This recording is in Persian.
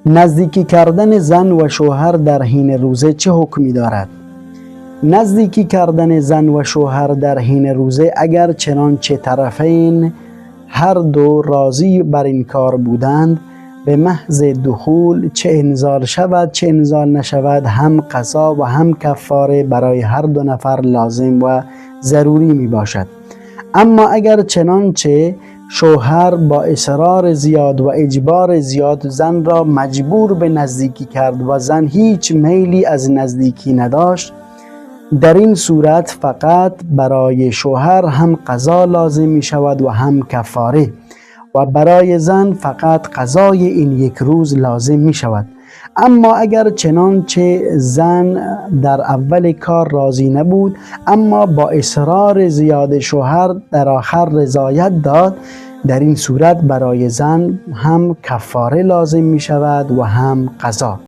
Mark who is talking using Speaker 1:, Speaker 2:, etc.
Speaker 1: نزدیکی کردن زن و شوهر در حین روزه چه حکمی دارد؟ نزدیکی کردن زن و شوهر در حین روزه اگر چنانچه طرفین هر دو راضی بر این کار بودند، به محض دخول چه انزال شود چه انزال نشود هم قضا و هم کفاره برای هر دو نفر لازم و ضروری می باشد. اما اگر چنانچه شوهر با اصرار زیاد و اجبار زیاد زن را مجبور به نزدیکی کرد و زن هیچ میلی از نزدیکی نداشت، در این صورت فقط برای شوهر هم قضا لازم می شود و هم کفاره، و برای زن فقط قضای این یک روز لازم می شود. اما اگر چنانچه زن در اول کار راضی نبود اما با اصرار زیاد شوهر در آخر رضایت داد، در این صورت برای زن هم کفاره لازم می شود و هم قضا.